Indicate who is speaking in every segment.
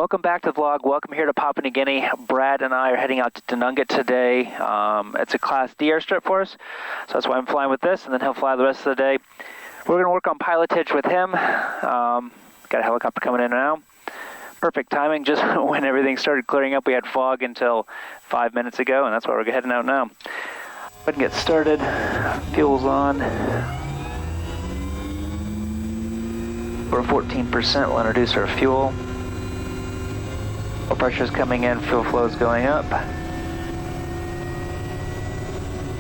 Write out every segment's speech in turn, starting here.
Speaker 1: Welcome back to the vlog. Welcome here to Papua New Guinea. Brad and I are heading out to Denungat today. It's a Class D airstrip for us, so that's why I'm flying with this, and then he'll fly the rest of the day. We're going to work on pilotage with him. Got a helicopter coming in now. Perfect timing, just when everything started clearing up. We had fog until 5 minutes ago, and that's why we're heading out now. Go ahead and get started. Fuel's on. We're 14%. We'll introduce our fuel. Oil pressure's coming in, fuel flow's going up.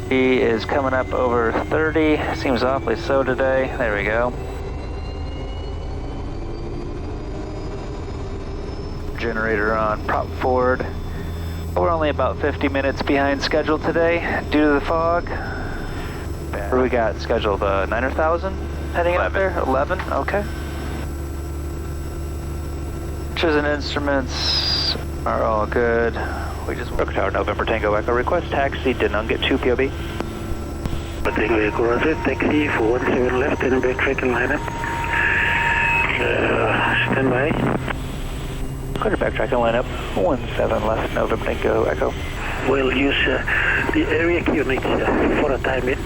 Speaker 1: He is coming up over 30. Seems awfully slow today. There we go. Generator on, prop forward. We're only about 50 minutes behind schedule today due to the fog. What do we got scheduled? 9,000 heading out there? 11? Okay. Pictures and instruments are all good. We just Rook Tower, November Tango Echo. Request taxi, Denungat 2 POB.
Speaker 2: Tango Echo, Roger. Taxi for 17 left and backtrack and line up. Stand by.
Speaker 1: Go to backtrack and line up. 17 left, November Tango Echo.
Speaker 2: We'll use the area unit for a time in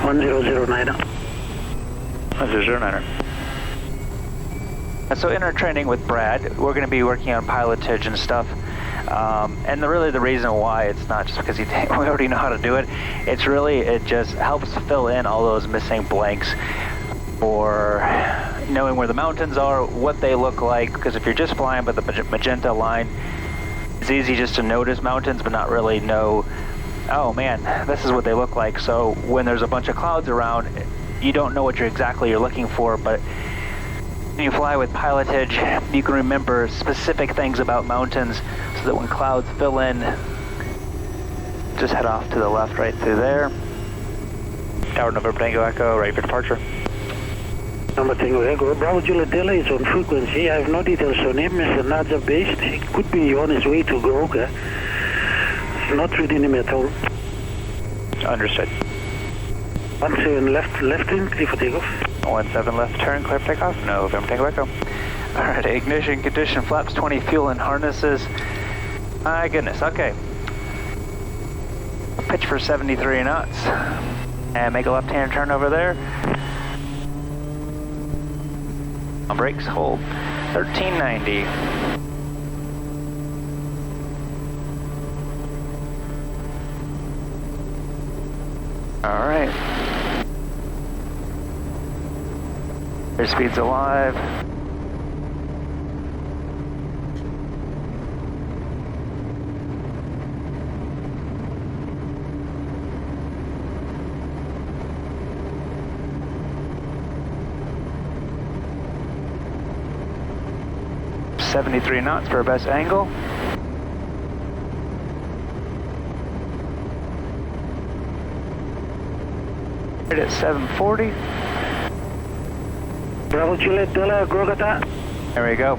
Speaker 2: 1009.
Speaker 1: 1009er. So in our training with Brad, we're going to be working on pilotage and stuff. And really the reason why, it's not just because we already know how to do it. It's really, it just helps fill in all those missing blanks for knowing where the mountains are, what they look like. Because if you're just flying by the magenta line, it's easy just to notice mountains but not really know, oh man, this is what they look like. So when there's a bunch of clouds around, you don't know what you're looking for, but when you fly with pilotage, you can remember specific things about mountains so that when clouds fill in, just head off to the left right through there. Tower November Tango Echo, ready for departure.
Speaker 2: Number Tango Echo, Bravo Juliet Delta is on frequency. I have no details on him. Mr. Nadja based. He could be on his way to Goroka. Not reading him at all.
Speaker 1: Understood.
Speaker 2: 17 left in, clear for takeoff.
Speaker 1: 17 left turn, clear for takeoff. November Tango Echo. Alright, ignition condition, flaps 20, fuel and harnesses. My goodness, okay. Pitch for 73 knots. And make a left-hand turn over there. On brakes, hold 1390. Alright. Airspeed's alive. .73 knots for our best angle. Right at 740.
Speaker 2: Bravo Juliet Delta, Goroka.
Speaker 1: There we go.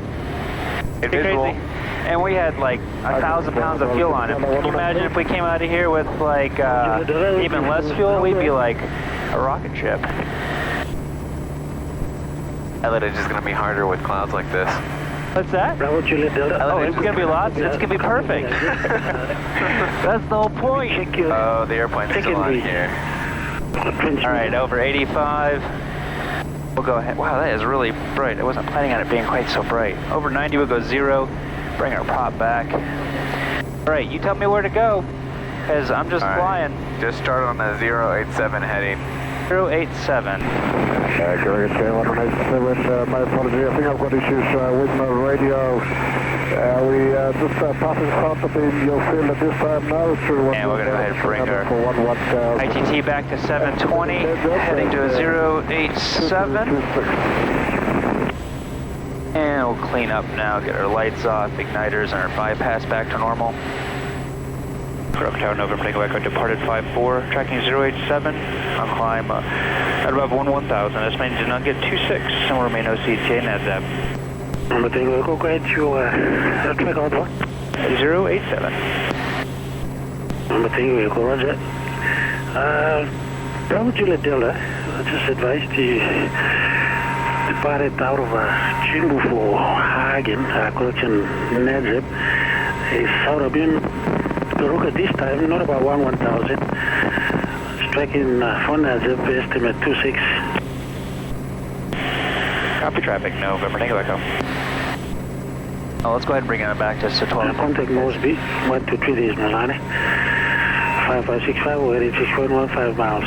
Speaker 1: It's crazy. And we had like 1,000 pounds of fuel on it. Can you imagine if we came out of here with like even less fuel? We'd be like a rocket ship.
Speaker 3: Pilotage is going to be harder with clouds like this.
Speaker 1: What's that?
Speaker 2: Bravo Juliet Delta.
Speaker 1: Oh, it's going to be lots. It's going to be perfect. That's the whole point.
Speaker 3: Oh, the airplane's still on here.
Speaker 1: All right, over 85. We'll go ahead. Wow, that is really bright. I wasn't planning on it being quite so bright. Over 90, we'll go 0. Bring our prop back. All right, you tell me where to go, because I'm just flying.
Speaker 3: Just start on the 087 heading.
Speaker 1: 087.
Speaker 4: Correct, 187, my apology. I think I've got issues with my radio. We just passing south of your field at this time now.
Speaker 1: And we're going to go ahead and bring our ITT back to 720, heading to a 087. And we'll clean up now, get our lights off, igniters, and our bypass back to normal. Rook Tower, November Tango Echo, departed 5-4, tracking 087, on climb at above 1000, estimated Denungat 26, and will remain OCTA NASDAQ.
Speaker 2: Number Tango Echo, go ahead to track out what?
Speaker 1: 087.
Speaker 2: Number Tango Echo, roger. Bravo Juliet Delta, just advised the departed out of Jingu for Hagen, correction, Nedzip. He's out of Garuka this time, not about 1000. Striking for Nedzip, estimate 26.
Speaker 1: Copy traffic, November, Tango Echo. Oh, let's go ahead and bring it back to 12.
Speaker 2: Contact Mosby, 123, this is Milani. 5565, we're heading 6.15 miles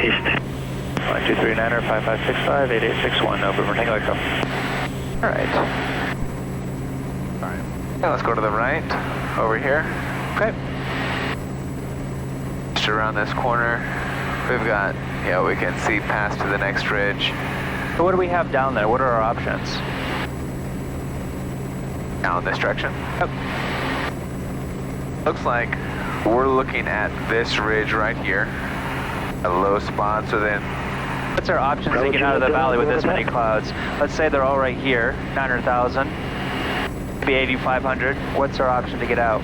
Speaker 2: east.
Speaker 1: 1239er 5565 8861 November Tango Echo. Alright.
Speaker 3: Now let's go to the right, over here.
Speaker 1: Okay.
Speaker 3: Just around this corner, we've got, yeah, we can see past to the next ridge.
Speaker 1: So what do we have down there? What are our options?
Speaker 3: Down this direction.
Speaker 1: Yep.
Speaker 3: Looks like we're looking at this ridge right here. A low spot, so then
Speaker 1: What's our options to get out of the valley with this many clouds? Let's say they're all right here, 900,000, maybe 8,500. What's our option to get out?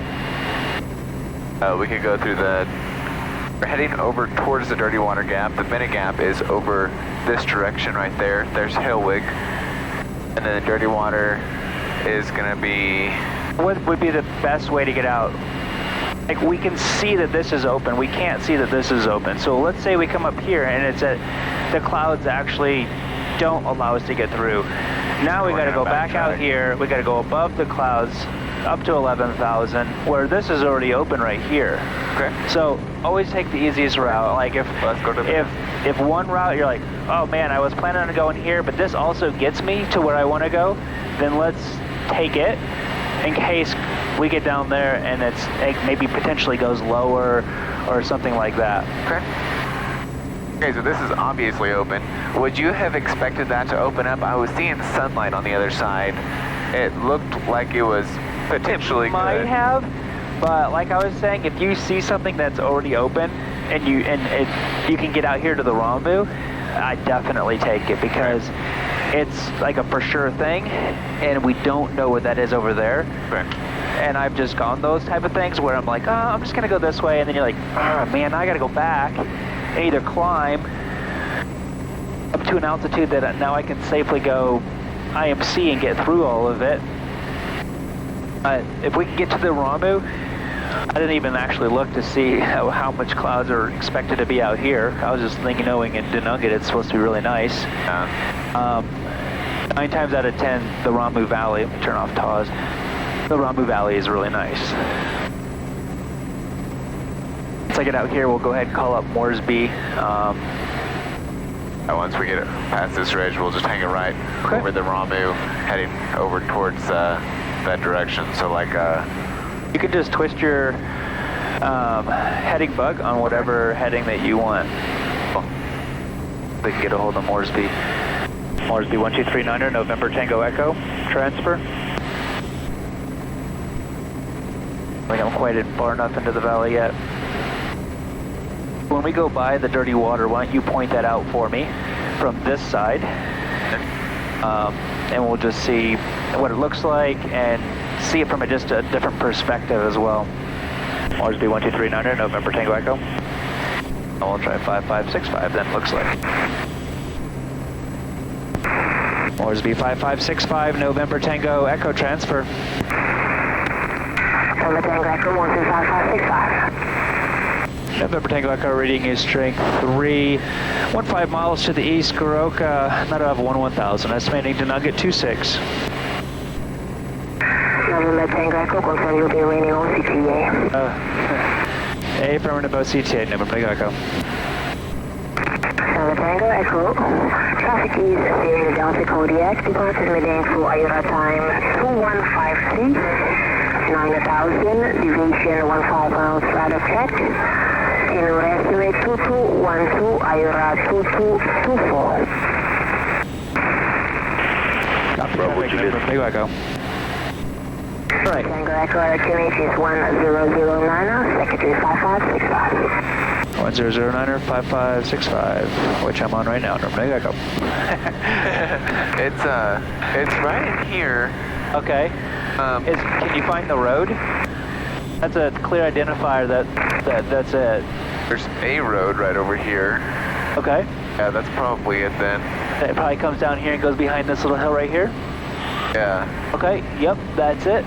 Speaker 3: we could go through we're heading over towards the Dirty Water Gap. The Minute Gap is over this direction right there. There's Hillwig. And then the Dirty Water is gonna be...
Speaker 1: What would be the best way to get out? Like, we can see that this is open. We can't see that this is open. So let's say we come up here and it's the clouds actually don't allow us to get through. Now we gotta go back out here. We gotta go above the clouds up to 11,000, where this is already open right here.
Speaker 3: Okay.
Speaker 1: So always take the easiest route. Like if one route you're like, oh man, I was planning on going here, but this also gets me to where I want to go, then let's take it in case we get down there and it maybe potentially goes lower or something like that.
Speaker 3: Okay. Okay, so this is obviously open. Would you have expected that to open up? I was seeing sunlight on the other side. It looked like it was potentially
Speaker 1: might
Speaker 3: good.
Speaker 1: have, but like I was saying, if you see something that's already open and you can get out here to the rendezvous, I definitely take it, because it's like a for sure thing, and we don't know what that is over there.
Speaker 3: Okay.
Speaker 1: And I've just gone those type of things where I'm like, oh, I'm just gonna go this way, and then you're like, oh man, I gotta go back and either climb up to an altitude that now I can safely go IMC and get through all of it. If we can get to the rendezvous, I didn't even actually look to see how much clouds are expected to be out here. I was just thinking, knowing in Denunket it's supposed to be really nice. 9 times out of 10, the rendezvous valley, let me turn off TAWS, the rendezvous valley is really nice. Once I get out here, we'll go ahead and call up Moresby.
Speaker 3: Once we get past this ridge, we'll just hang it right over the rendezvous, heading over towards that direction. So like
Speaker 1: you can just twist your heading bug on whatever heading that you want. They can get a hold of Moresby. Moresby 1239er, November Tango Echo, transfer. I think I'm quite far enough into the valley yet. When we go by the Dirty Water, why don't you point that out for me from this side, and we'll just see what it looks like and see it from just a different perspective as well. Moresby 1239er, November Tango Echo. And we'll try 5565 then, looks like. Moresby 5565, November Tango Echo, transfer.
Speaker 5: November Tango Echo, 12565.
Speaker 1: November Tango Echo, reading is strength 315 miles to the east, Garoka, not of 1000, estimating to Nugget 26.
Speaker 5: November Tango Echo, confirm you'll be remaining on CTA.
Speaker 1: Affirmative OCTA, November Tango Echo.
Speaker 5: November Tango Echo, traffic is steering down to Kodiak, departure heading for Aiyura time 2153, 9,000, deviation 15 miles, rudder check. PINUR estimate 2212, Aiyura 2224.
Speaker 1: Copy, Tango Echo. All right.
Speaker 5: Tango Echo, QNH is 1009, secretary 5565.
Speaker 1: 1009er 5565, which I'm on right now, November Tango Echo.
Speaker 3: it's right in here.
Speaker 1: Okay. Can you find the road? That's a clear identifier that's it.
Speaker 3: There's a road right over here.
Speaker 1: Okay.
Speaker 3: Yeah, that's probably it then.
Speaker 1: It probably comes down here and goes behind this little hill right here.
Speaker 3: Yeah.
Speaker 1: Okay, yep, that's it.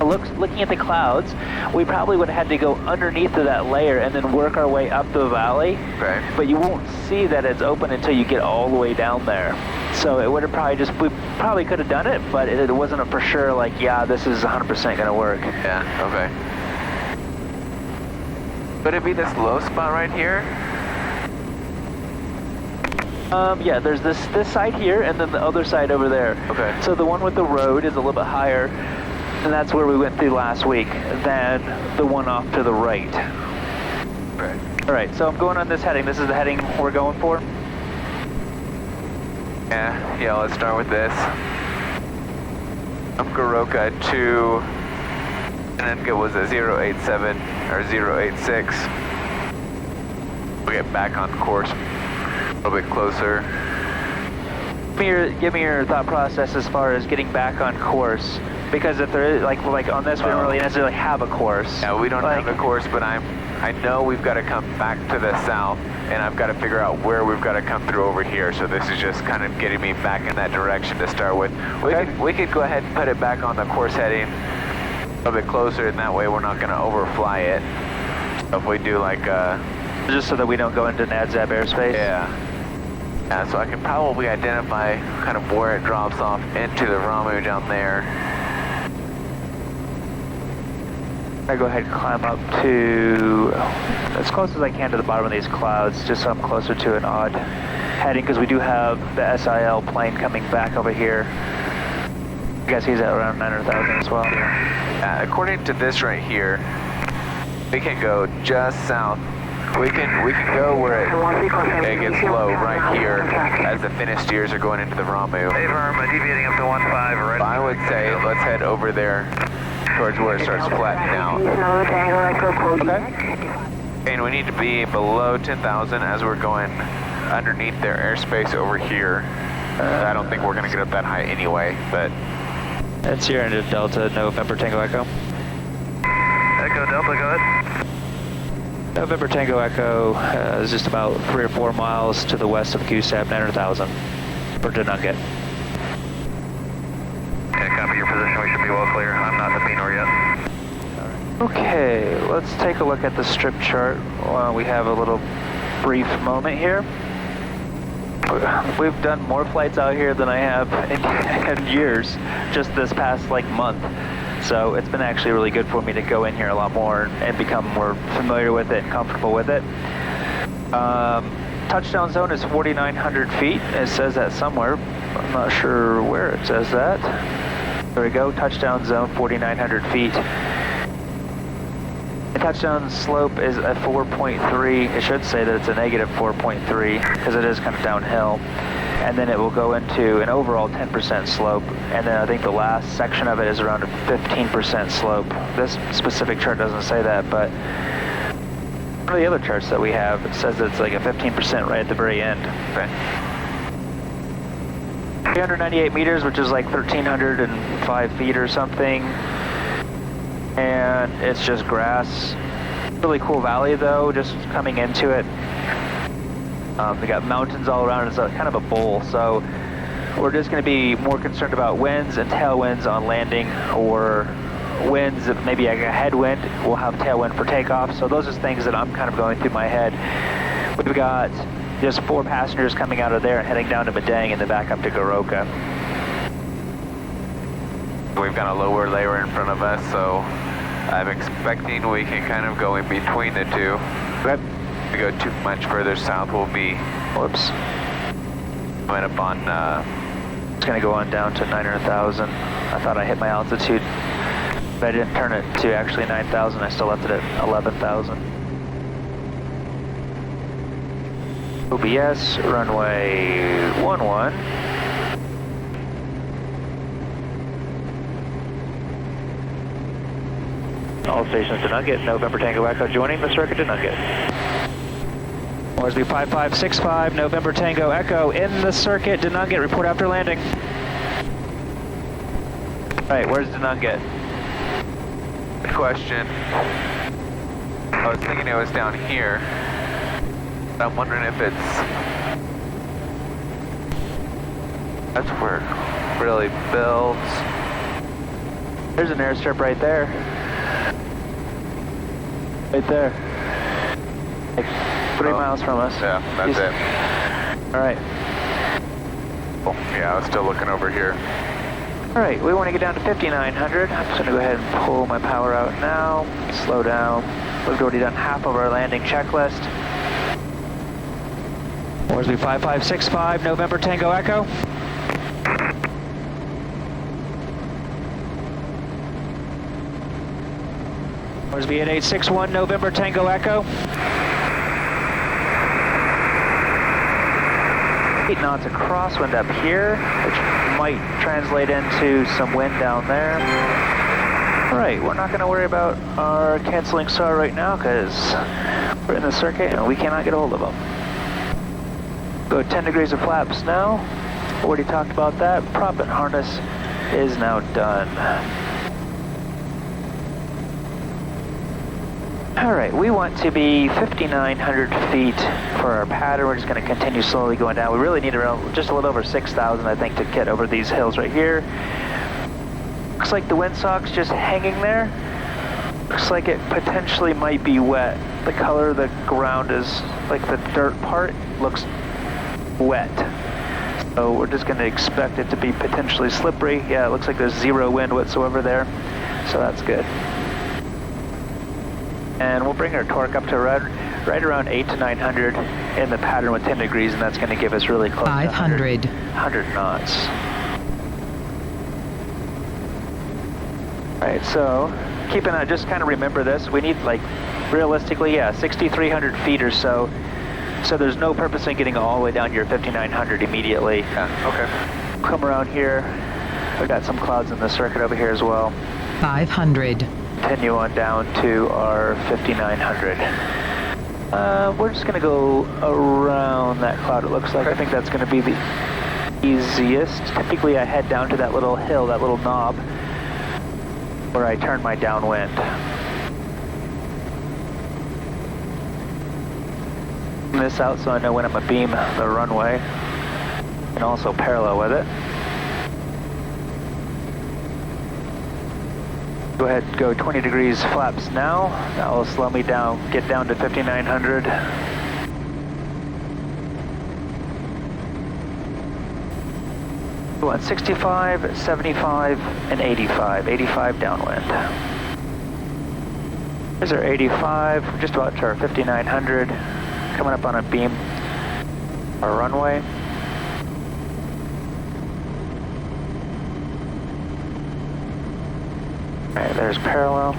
Speaker 1: Looking at the clouds, we probably would have had to go underneath of that layer and then work our way up the valley.
Speaker 3: Okay.
Speaker 1: But you won't see that it's open until you get all the way down there. So it would have probably we probably could have done it, but it wasn't a for sure like, yeah, this is 100% going to work.
Speaker 3: Yeah, okay. Could it be this low spot right here?
Speaker 1: Yeah, there's this side here and then the other side over there.
Speaker 3: Okay.
Speaker 1: So the one with the road is a little bit higher, and that's where we went through last week, than the one off to the right.
Speaker 3: Right.
Speaker 1: All right, so I'm going on this heading. This is the heading we're going for.
Speaker 3: Yeah, let's start with this. I'm Goroka to, and then it was a 087 or 086. We'll get back on course a little bit closer.
Speaker 1: Give me your thought process as far as getting back on course, because if there is like on this, we don't really necessarily have a course.
Speaker 3: Yeah, we don't have a course, but I know we've got to come back to the south, and I've got to figure out where we've got to come through over here. So this is just kind of getting me back in that direction to start with. We could go ahead and put it back on the course heading a little bit closer, and that way we're not going to overfly it. So if we do like
Speaker 1: just so that we don't go into NADZAB airspace.
Speaker 3: Yeah, so I can probably identify kind of where it drops off into the RAMU down there.
Speaker 1: I go ahead and climb up to as close as I can to the bottom of these clouds, just so I'm closer to an odd heading, because we do have the SIL plane coming back over here. I guess he's at around 900,000 as well.
Speaker 3: According to this right here, we can go just south. We can go where it gets low right here as the finished steers are going into the RAMU.
Speaker 6: Hey, Verm, deviating up to 15, right?
Speaker 3: I would say let's head over there towards where it starts flattening out.
Speaker 1: Okay.
Speaker 3: And we need to be below 10,000 as we're going underneath their airspace over here. I don't think we're going to get up that high anyway, but...
Speaker 1: It's here into Delta, November Tango Echo.
Speaker 6: Echo Delta, go ahead.
Speaker 1: November Tango Echo is just about 3 or 4 miles to the west of QSAP, 900,000 for Denunget.
Speaker 6: Okay, copy your position. We should be well clear. I'm not the PINUR yet.
Speaker 1: Okay, let's take a look at the strip chart while we have a little brief moment here. We've done more flights out here than I have in years, just this past month. So it's been actually really good for me to go in here a lot more and become more familiar with it and comfortable with it. Touchdown zone is 4,900 feet. It says that somewhere. I'm not sure where it says that. There we go, touchdown zone 4,900 feet. The touchdown slope is a 4.3. It should say that it's a negative 4.3 because it is kind of downhill. And then it will go into an overall 10% slope. And then I think the last section of it is around a 15% slope. This specific chart doesn't say that, but one of the other charts that we have, it says that it's like a 15% right at the very end.
Speaker 3: Okay.
Speaker 1: 398 meters, which is like 1,305 feet or something. And it's just grass. Really cool valley though, just coming into it. They got mountains all around. It's kind of a bowl, so we're just going to be more concerned about winds and tailwinds on landing, or winds, maybe like a headwind. We'll have tailwind for takeoff. So those are things that I'm kind of going through my head. We've got just 4 passengers coming out of there and heading down to Madang and then back up to Goroka.
Speaker 3: We've got a lower layer in front of us, so I'm expecting we can kind of go in between the two.
Speaker 1: Okay.
Speaker 3: If we go too much further south, we'll be...
Speaker 1: Whoops.
Speaker 3: Coming up on...
Speaker 1: It's going to go on down to 900,000. I thought I hit my altitude, but I didn't turn it to actually 9,000. I still left it at 11,000. OBS, runway 11. All stations to Nugget, November Tango Echo joining the circuit to Nugget. Moresby 5565, November Tango Echo in the circuit, Denunget, report after landing. Alright, where's Denunget?
Speaker 3: Good question. I was thinking it was down here. I'm wondering if it's That's where it really builds.
Speaker 1: There's an airstrip right there. Right there. Like 3 miles from us.
Speaker 3: Yeah, that's it.
Speaker 1: All right.
Speaker 3: Cool. Yeah, I was still looking over here.
Speaker 1: All right, we want to get down to 5,900. I'm just going to go ahead and pull my power out now. Slow down. We've already done half of our landing checklist. Worsby 5565, November Tango Echo. Worsby 8861, November Tango Echo. 8 knots of crosswind up here, which might translate into some wind down there. All right, we're not going to worry about our canceling SAR right now because we're in the circuit and we cannot get a hold of them. Go 10 degrees of flaps now. Already talked about that. Prop and harness is now done. All right, we want to be 5,900 feet for our pattern. We're just going to continue slowly going down. We really need around just a little over 6,000, I think, to get over these hills right here. Looks like the windsock's just hanging there. Looks like it potentially might be wet. The color of the ground is, like the dirt part, looks wet. So we're just going to expect it to be potentially slippery. Yeah, it looks like there's zero wind whatsoever there. So that's good. And we'll bring our torque up to right around 8 to 900 in the pattern with 10 degrees, and that's going to give us really close
Speaker 7: 500.
Speaker 1: to 100 knots. All right, so keep an eye, just kind of remember this. We need, like, realistically, yeah, 6,300 feet or so. So there's no purpose in getting all the way down to your 5,900 immediately.
Speaker 3: Yeah, okay.
Speaker 1: Come around here. We've got some clouds in the circuit over here as well.
Speaker 7: 500.
Speaker 1: Continue on down to our 5,900. We're just going to go around that cloud, it looks like. I think that's going to be the easiest. Typically I head down to that little hill, that little knob, where I turn my downwind. This out so I know when I'm abeam the runway, and also parallel with it. Go ahead and go 20 degrees flaps now. That will slow me down, get down to 5,900. We want 65, 75, and 85. 85 downwind. Here's our 85, just about to our 5,900. Coming up on a beam, our runway. Alright, there's parallel.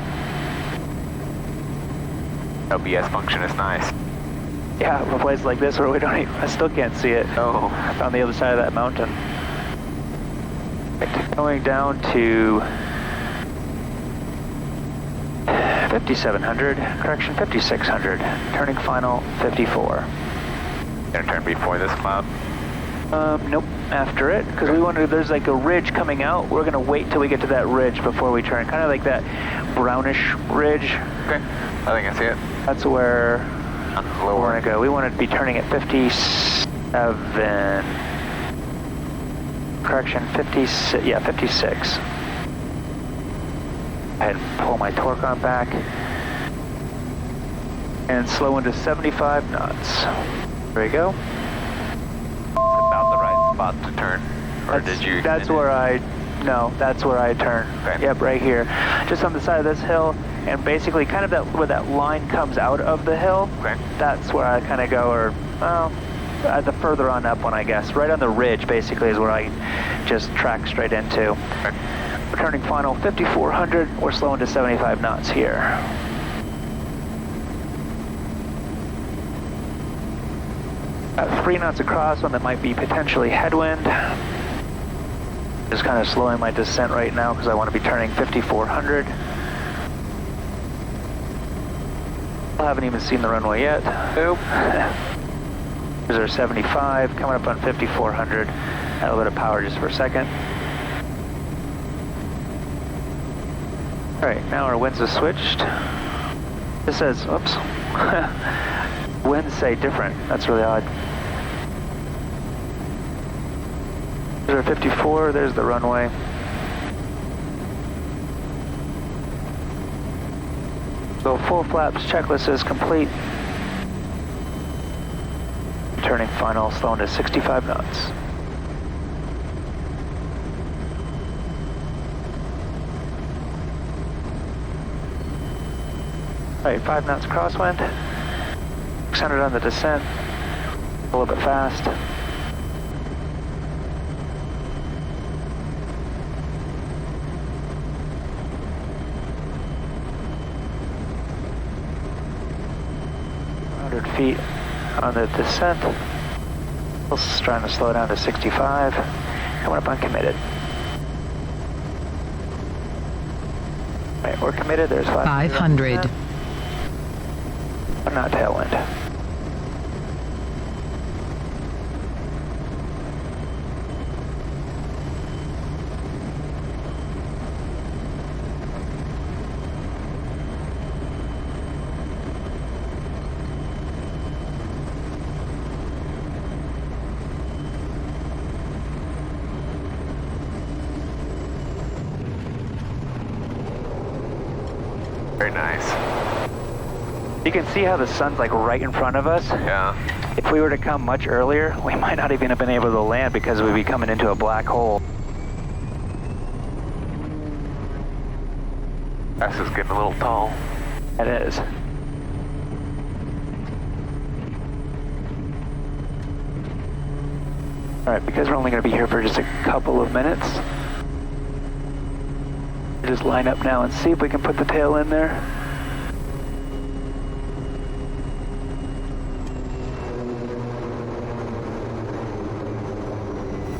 Speaker 3: OBS function is nice.
Speaker 1: Yeah, a place like this where we don't even, I still can't see it. Oh, on the other side of that mountain. Right, going down to 5,700, correction 5,600, turning final 54.
Speaker 3: Gonna turn before this cloud?
Speaker 1: Nope, after it, because we wanted, there's like a ridge coming out. We're gonna wait till we get to that ridge before we turn, kind of like that brownish ridge.
Speaker 3: Okay, I think I see it.
Speaker 1: That's where
Speaker 3: Lower.
Speaker 1: we're gonna go. We want to be turning at 57, correction 56, yeah, 56. Go ahead and pull my torque on back and slow into 75 knots. There you go.
Speaker 3: About the right spot to turn, or did you?
Speaker 1: That's where I turn.
Speaker 3: Okay.
Speaker 1: Yep, right here, just on the side of this hill, and basically kind of that where that line comes out of the hill.
Speaker 3: Okay.
Speaker 1: That's where I kind of go, or the further on up one, I guess. Right on the ridge, basically, is where I just track straight into.
Speaker 3: Okay.
Speaker 1: Turning final 5,400, we're slowing to 75 knots here. About 3 knots across, one that might be potentially headwind. Just kind of slowing my descent right now because I want to be turning 5,400. I haven't even seen the runway yet. Nope. There's our 75, coming up on 5,400. A little bit of power just for a second. All right, now our winds have switched. This says, oops, winds say different. That's really odd. There's our 54, there's the runway. So full flaps checklist is complete. Turning final, slowing to 65 knots. Alright, 5 knots crosswind. 600 on the descent. A little bit fast. Feet on the descent. Just trying to slow down to 65. Coming up uncommitted. Alright, we're committed. There's
Speaker 7: 500.
Speaker 1: 1 knot tailwind.
Speaker 3: Very nice.
Speaker 1: You can see how the sun's like right in front of us.
Speaker 3: Yeah.
Speaker 1: If we were to come much earlier, we might not even have been able to land because we'd be coming into a black hole.
Speaker 3: This is getting a little tall.
Speaker 1: It is. Alright, because we're only going to be here for just a couple of minutes, just line up now and see if we can put the tail in there.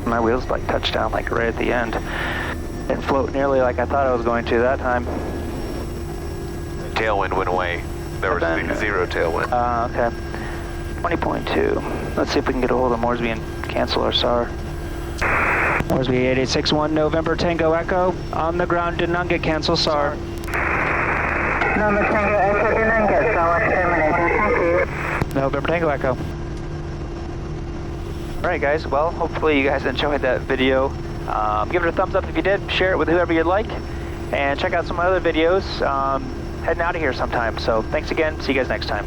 Speaker 1: My wheels like touched down like right at the end. Didn't float nearly like I thought I was going to that time.
Speaker 3: Tailwind went away. There was zero tailwind.
Speaker 1: Okay. 20.2. Let's see if we can get a hold of Moresby and cancel our SAR. Moresby 8861 November Tango Echo. On the ground, did not get cancel SAR.
Speaker 5: November Tango Echo did not get SAR. Terminated. Thank you.
Speaker 1: November Tango Echo. Alright guys, well hopefully you guys enjoyed that video. Give it a thumbs up if you did, share it with whoever you'd like, and check out some other videos heading out of here sometime. So thanks again, see you guys next time.